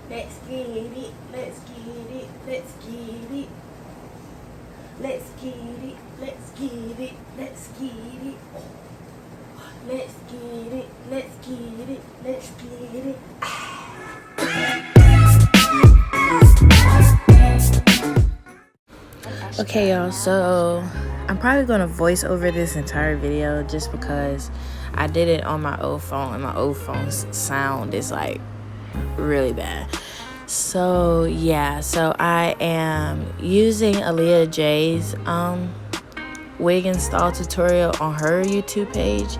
Let's get it, let's get it, let's get it. Let's get it, let's get it, let's get it. Let's get it, let's get it, let's get it. Okay, y'all, so I'm probably gonna voice over this entire video just because I did it on my old phone and my old phone's sound is like really bad. So yeah, so I am using Heyyyy J's wig install tutorial on her YouTube page,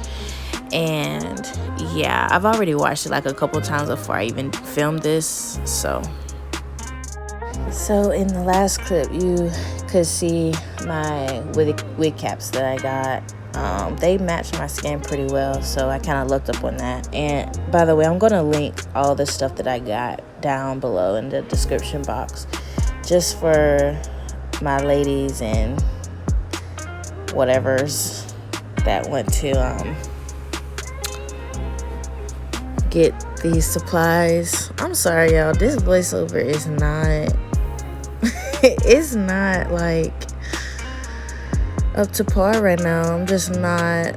and yeah, I've already watched it like a couple times before I even filmed this. So in the last clip you could see my wig caps that I got. They match my skin pretty well, so I kind of looked up on that. And by the way, I'm gonna link all the stuff that I got down below in the description box, just for my ladies and whatever's that want to get these supplies. I'm sorry, y'all, this voiceover is not it's not like up to par right now. I'm just not,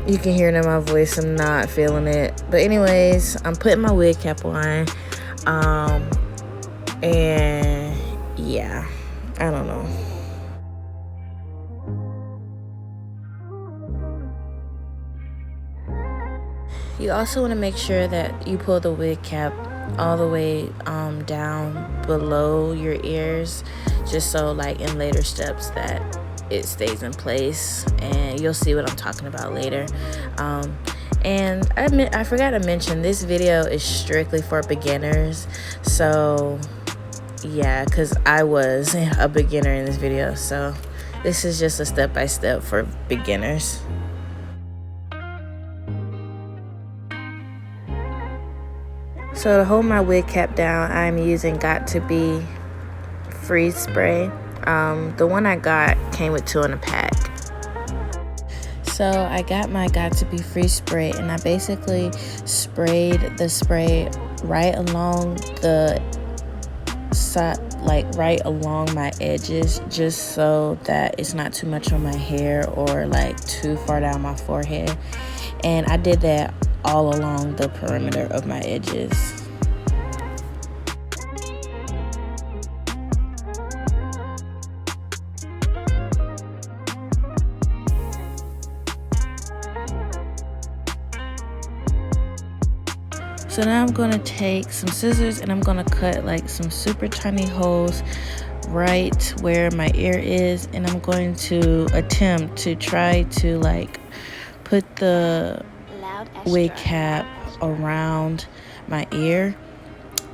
you can hear it in my voice, I'm not feeling it. But anyways, I'm putting my wig cap on, and yeah, I don't know. You also want to make sure that you pull the wig cap all the way down below your ears, just so like in later steps that it stays in place, and you'll see what I'm talking about later. And I forgot to mention, this video is strictly for beginners, so yeah, because I was a beginner in this video, so this is just a step-by-step for beginners. So to hold my wig cap down, I'm using Got To Be freeze spray. The one I got came with 2 in a pack. So I got my Got To Be freeze spray, and I basically sprayed the spray right along the side, like right along my edges, just so that it's not too much on my hair or like too far down my forehead. And I did that all along the perimeter of my edges. So now I'm going to take some scissors and I'm going to cut like some super tiny holes right where my ear is, and I'm going to attempt to try to like put the wig cap around my ear.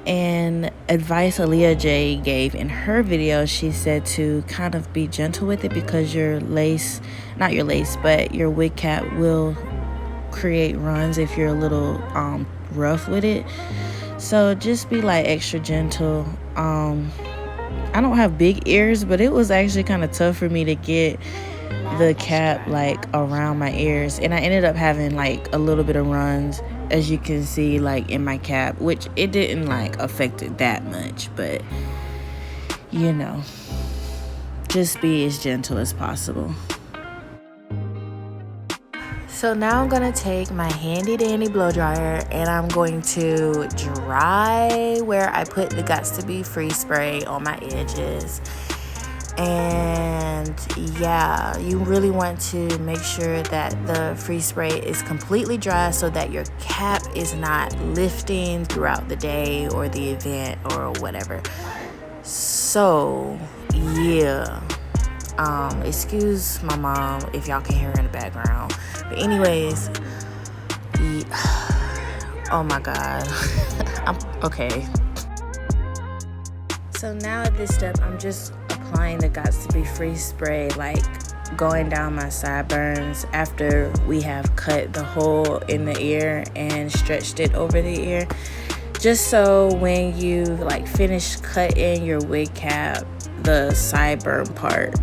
And advice Heyyyy J gave in her video, she said to kind of be gentle with it because your lace, not your lace, but your wig cap will create runs if you're a little rough with it. So just be like extra gentle. I don't have big ears, but it was actually kind of tough for me to get the cap like around my ears, and I ended up having like a little bit of runs, as you can see, like in my cap, which it didn't like affect it that much, but you know, just be as gentle as possible. So now I'm gonna take my handy dandy blow dryer and I'm going to dry where I put the Got To Be freeze spray on my edges. And yeah, you really want to make sure that the freeze spray is completely dry so that your cap is not lifting throughout the day or the event or whatever. So yeah, excuse my mom if y'all can hear her in the background, but anyways, oh my god. Okay, so now at this step I'm just applying the Got To Be freeze spray, like going down my sideburns after we have cut the hole in the ear and stretched it over the ear, just so when you like finish cutting your wig cap, the sideburn part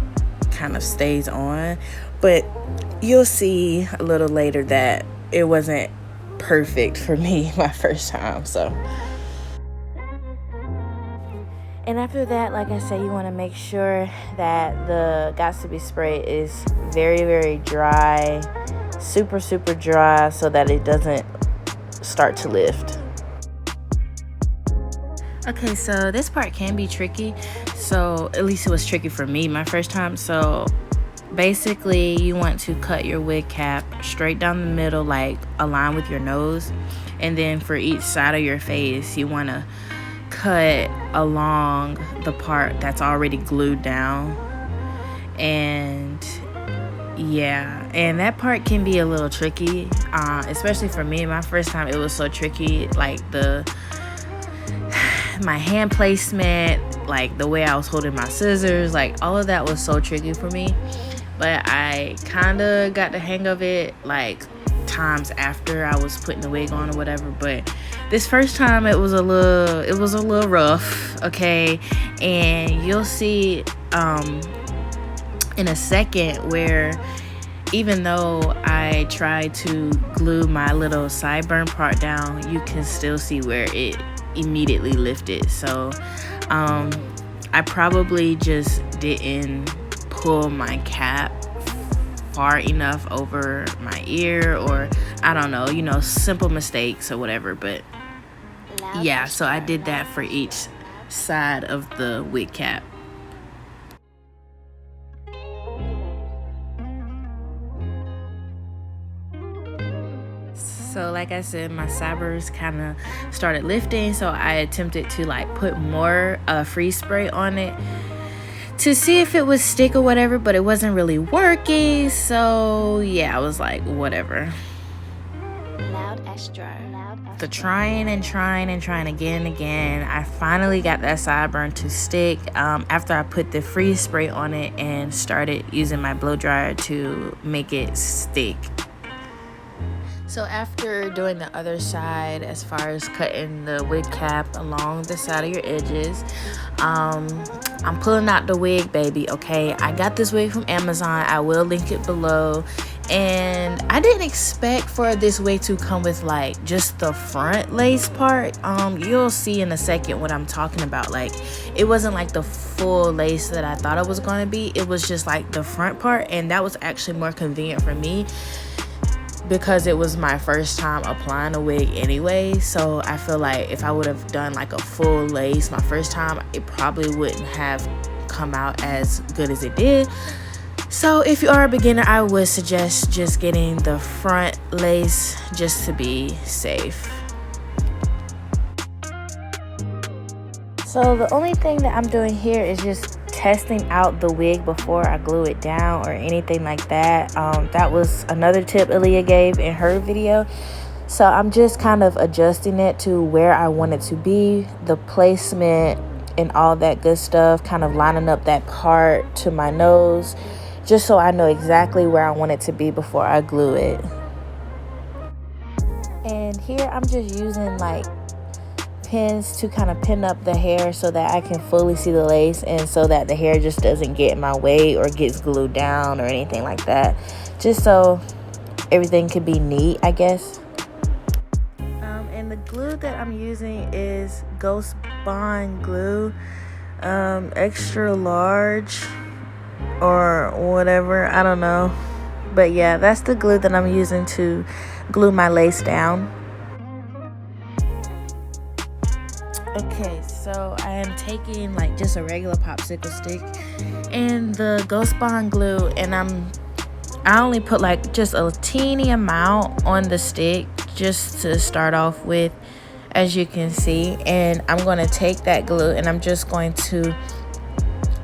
kind of stays on. But you'll see a little later that it wasn't perfect for me my first time. So And after that, like I said, you want to make sure that the got to be spray is very, very dry, super, super dry, so that it doesn't start to lift. Okay, so this part can be tricky. So at least it was tricky for me my first time. So basically, you want to cut your wig cap straight down the middle, like align with your nose. And then for each side of your face, you want to cut along the part that's already glued down. And yeah, and that part can be a little tricky, especially for me. My first time, it was so tricky. Like my hand placement, like the way I was holding my scissors, like all of that was so tricky for me. But I kind of got the hang of it like times after I was putting the wig on or whatever. But this first time, it was a little rough, okay? And you'll see in a second where even though I tried to glue my little sideburn part down, you can still see where it immediately lifted. So I probably just didn't pull my cap far enough over my ear, or I don't know, you know, simple mistakes or whatever. But yeah, so I did that for each side of the wig cap. So like I said, my sideburns kind of started lifting, so I attempted to like put more freeze spray on it to see if it would stick or whatever, but it wasn't really working. So yeah, I was like, whatever. Loudestro. The trying again and again, I finally got that sideburn to stick after I put the freeze spray on it and started using my blow dryer to make it stick. So after doing the other side, as far as cutting the wig cap along the side of your edges, I'm pulling out the wig, baby, okay? I got this wig from Amazon. I will link it below. And I didn't expect for this wig to come with like just the front lace part. You'll see in a second what I'm talking about. Like, it wasn't like the full lace that I thought it was going to be. It was just like the front part, and that was actually more convenient for me because it was my first time applying a wig anyway. So I feel like if I would have done like a full lace my first time, it probably wouldn't have come out as good as it did. So if you are a beginner, I would suggest just getting the front lace just to be safe. So the only thing that I'm doing here is just testing out the wig before I glue it down or anything like that. That was another tip Aaliyah gave in her video. So I'm just kind of adjusting it to where I want it to be, the placement and all that good stuff, kind of lining up that part to my nose, just so I know exactly where I want it to be before I glue it. And here I'm just using like pins to kind of pin up the hair so that I can fully see the lace, and so that the hair just doesn't get in my way or gets glued down or anything like that, just so everything can be neat, I guess. And the glue that I'm using is Ghost Bond glue, extra large or whatever, I don't know, but yeah, that's the glue that I'm using to glue my lace down. Okay, so I am taking like just a regular popsicle stick and the Ghost Bond glue, and I only put like just a teeny amount on the stick just to start off with, as you can see. And I'm going to take that glue and I'm just going to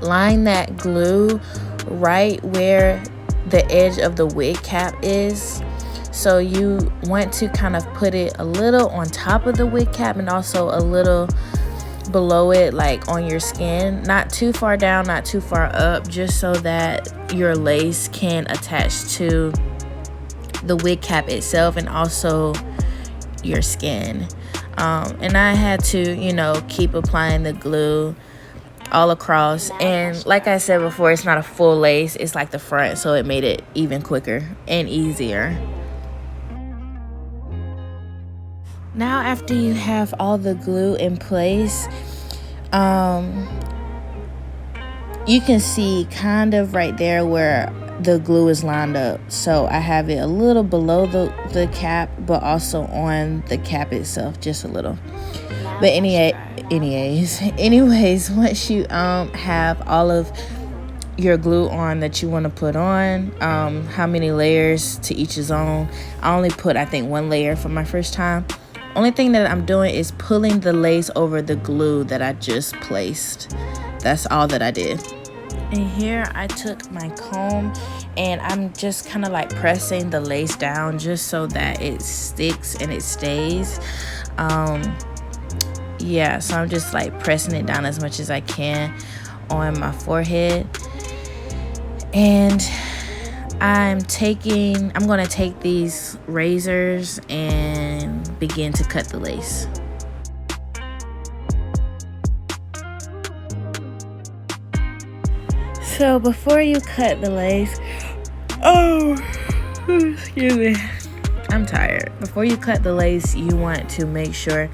line that glue right where the edge of the wig cap is. So you want to kind of put it a little on top of the wig cap and also a little below it, like on your skin, not too far down, not too far up, just so that your lace can attach to the wig cap itself and also your skin. And I had to, you know, keep applying the glue all across. And like I said before, it's not a full lace, it's like the front, so it made it even quicker and easier. Now after you have all the glue in place, You can see kind of right there where the glue is lined up. So I have it a little below the cap, but also on the cap itself, just a little. But anyways, once you have all of your glue on that you want to put on, how many layers to each his own. I only put, I think, 1 layer for my first time. Only thing that I'm doing is pulling the lace over the glue that I just placed. That's all that I did. And here I took my comb and I'm just kind of like pressing the lace down just so that it sticks and it stays. Yeah, so I'm just like pressing it down as much as I can on my forehead. And I'm gonna take these razors and begin to cut the lace. So before you cut the lace, excuse me, I'm tired. Before you cut the lace, you want to make sure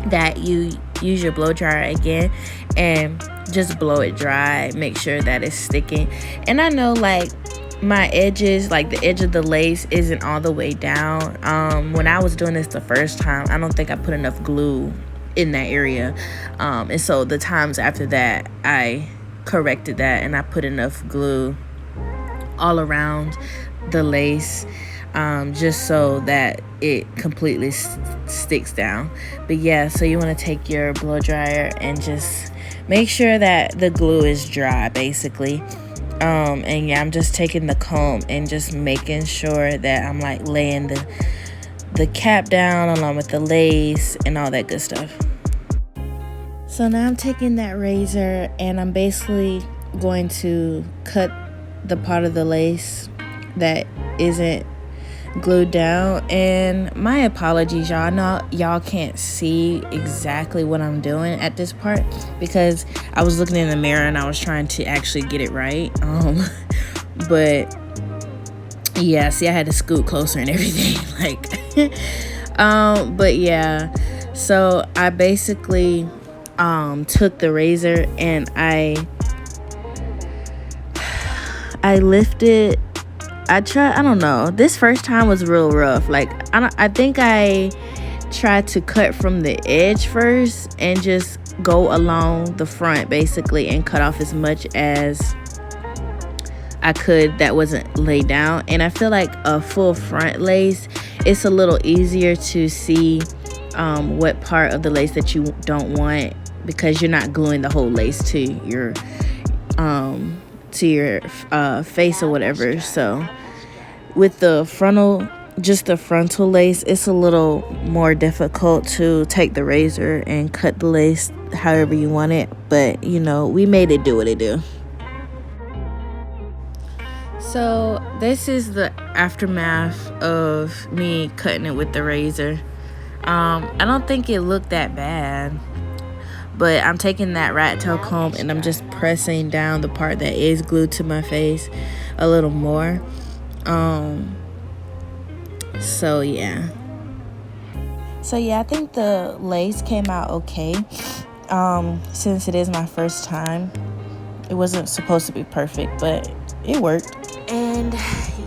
that you use your blow dryer again and just blow it dry. Make sure that it's sticking. And I know like my edges, like the edge of the lace isn't all the way down. When I was doing this the first time, I don't think I put enough glue in that area. And so the times after that, I corrected that and I put enough glue all around the lace, just so that it completely sticks down. But yeah, so you want to take your blow dryer and just make sure that the glue is dry basically. And yeah, I'm just taking the comb and just making sure that I'm like laying the cap down along with the lace and all that good stuff. So now I'm taking that razor and I'm basically going to cut the part of the lace that isn't glued down. And my apologies, y'all. I know y'all can't see exactly what I'm doing at this part because I was looking in the mirror and I was trying to actually get it right. But yeah, see, I had to scoot closer and everything. But yeah, so I basically took the razor and I lifted. I don't know, this first time was real rough. Like I think I tried to cut from the edge first and just go along the front basically and cut off as much as I could that wasn't laid down. And I feel like a full front lace, it's a little easier to see what part of the lace that you don't want, because you're not gluing the whole lace to your face or whatever. So with the frontal, just the frontal lace, it's a little more difficult to take the razor and cut the lace however you want it. But you know, we made it do what it do. So this is the aftermath of me cutting it with the razor. I don't think it looked that bad, but I'm taking that rat tail comb and I'm just pressing down the part that is glued to my face a little more. So yeah, I think the lace came out okay. Since it is my first time, it wasn't supposed to be perfect, but it worked. And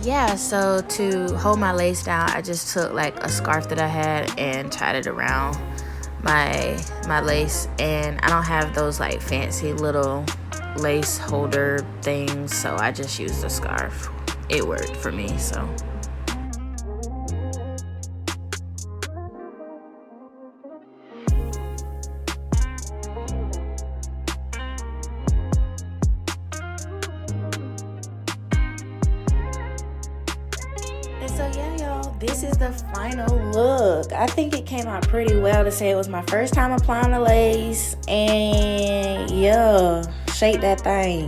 yeah, so to hold my lace down, I just took like a scarf that I had and tied it around my lace. And I don't have those like fancy little lace holder things, so I just used a scarf. It worked for me. So yeah, y'all, this is the final look. I think it came out pretty well to say it was my first time applying the lace. And yeah, shake that thing.